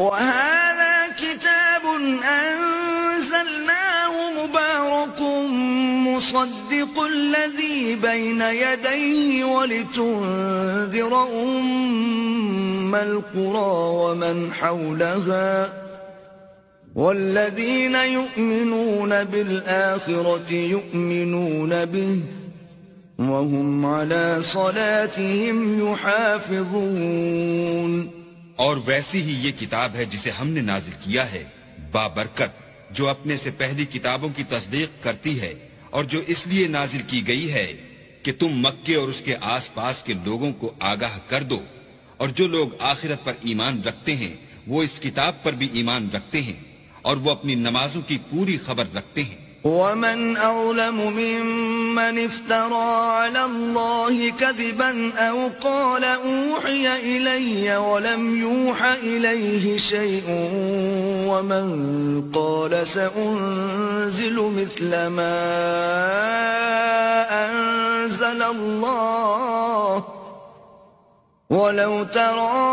وهذا كتاب أنزلناه مبارك مصدق الذي بين يديه ولتنذر القرى ومن حولها والذين يؤمنون بالآخرة يؤمنون به وهم على صلاتهم يحافظون. اور ویسی ہی یہ کتاب ہے جسے ہم نے نازل کیا ہے بابرکت، جو اپنے سے پہلی کتابوں کی تصدیق کرتی ہے، اور جو اس لیے نازل کی گئی ہے کہ تم مکے اور اس کے آس پاس کے لوگوں کو آگاہ کر دو، اور جو لوگ آخرت پر ایمان رکھتے ہیں وہ اس کتاب پر بھی ایمان رکھتے ہیں، اور وہ اپنی نمازوں کی پوری خبر رکھتے ہیں. ومن أظلم ممن افترى على الله كذبا أو قال أوحي إلي ولم يوح إليه شيء ومن قال سأنزل مثل ما أنزل الله ولو ترى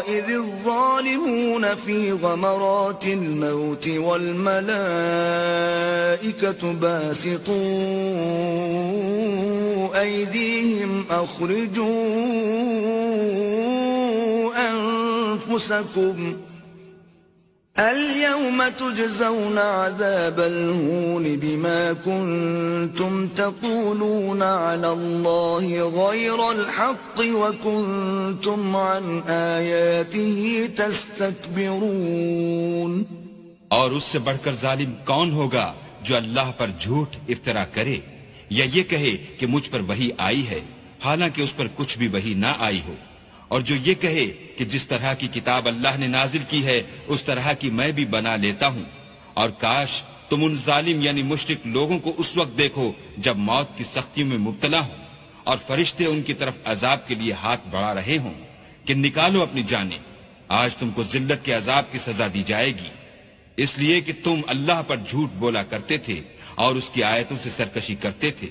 إذ الظالمون في غمرات الموت والملائكة باسطوا أيديهم أخرجوا أنفسكم اليوم تجزون عذاب الهون بما كنتم تقولون على الله غير الحق وكنتم عن آياته تستكبرون. اور اس سے بڑھ کر ظالم کون ہوگا جو اللہ پر جھوٹ افطرا کرے یا یہ کہے کہ مجھ پر وحی آئی ہے حالانکہ اس پر کچھ بھی وحی نہ آئی ہو، اور جو یہ کہے کہ جس طرح کی کتاب اللہ نے نازل کی ہے اس طرح کی میں بھی بنا لیتا ہوں. اور کاش تم ان ظالم یعنی مشرک لوگوں کو اس وقت دیکھو جب موت کی سختیوں میں مبتلا ہوں اور فرشتے ان کی طرف عذاب کے لیے ہاتھ بڑھا رہے ہوں کہ نکالو اپنی جانیں، آج تم کو ذلت کے عذاب کی سزا دی جائے گی، اس لیے کہ تم اللہ پر جھوٹ بولا کرتے تھے اور اس کی آیتوں سے سرکشی کرتے تھے.